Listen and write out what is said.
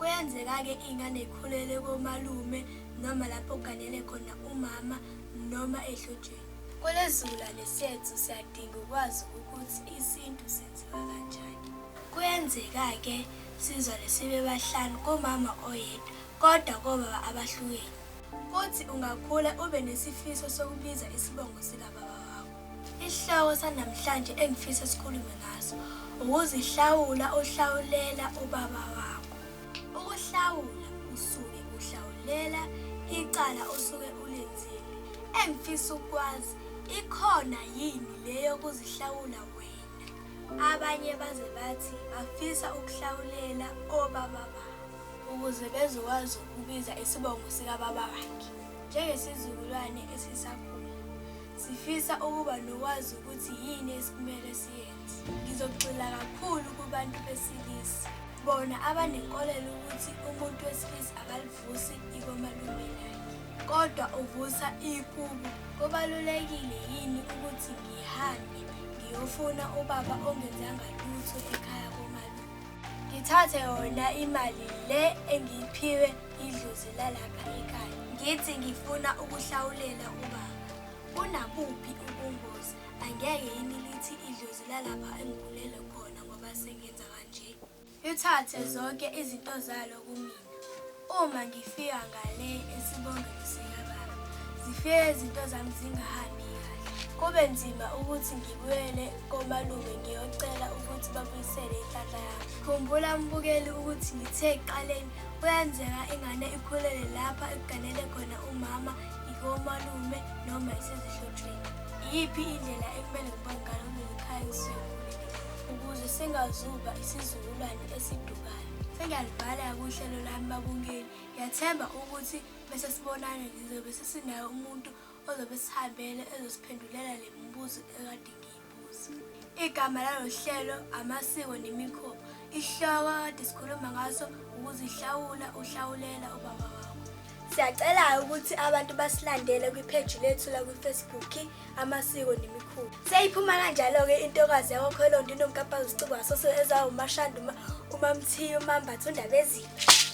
Kuyenzeka-ke ingane ikhulele komalume noma lapho kuganele khona umama noma ehlotsheni. Kulezulwane sethu siyadinga ukwazi ukuthi isintu senziwa kanjani. Kuyenzeka-ke sizwane sibe bahlanu kumama oyedwa kodwa kobaba abahlukene. Futhi ungakhula ube nesifiso sokubiza isibongo sikababa wakho. Isihloko sanamhlanje engifisa sikhulume ngaso ukuzihlawula uhlawulela ubaba wakho. Ukuhlawula usuke uhlawulela icala osuke ulenzile. Engifisa ukwazi ikhona yini leyo kuzihlawula wena. Abanye baze bathi bafisa ukuhlawulela obaba babo ukuze bezokwazi ukubiza isibongo sikababa wakhe. Njengesizukulwane esisakhula, sifisa ukuba nokwazi ukuthi yini esikumele siyenze. Ngizogxila kakhulu kubantu besilisa, bona abanenkolelo ukuthi umuntu wesilisa akalivusi ikomalume lakhe, kodwa uvusa ikubo. Kubalulekile yini ukuthi ngihambe ngiyofuna ubaba ongenzanga lutho ekhaya komalume? Ngithathe yona imali le engiyiphiwe idlozi lalapha ekhaya, ngithi ngifuna ukuhlawulela ubaba. Kunabuphi ubungozi? Angeke yini lithi idlozi lalapha engikhulele khona ngoba sengenza kanje? Uthathe zonke izinto zalo kumina. Uma ngifika ngale esibongweni sikababa, zifike izinto zami zingahambi kahle. Kube nzima ukuthi ngibuyele komalume ngiyocela ukuthi babuyisele inhlanhla yami. Khumbula mbukeli ukuthi ngithe ekuqaleni kuyenzeka ingane ikhulele lapha ekuganele khona umama ikomalume noma isezihlotsheni. Iyiphi indlela ekumele ngibone ngayo ngekhaya ngisikhulele ukuze singazuba isizukulwane esidukayo? Sengiyalibhala kuhlelo lami babungeli. Ngiyathemba ukuthi bese sibonana ngizobe sesinayo umuntu ozobe sihambele ezosiphendulela le mibuzo ekade ngiyibuza. Igama lalo hlelo amasiko nemikhuba. Isihloko kade sikhuluma ngaso ukuzihlawula uhlawulela ubaba wakho. Siyacela ukuthi abantu basilandele kwipage lethu la ku-Facebook amasiko nemikhuba. Seyiphuma kanjalo-ke intokazi yakho Kholondi inomkapazi Cibwa Soso ezawumashanda uMamthiya uMambatha uNdabezitha.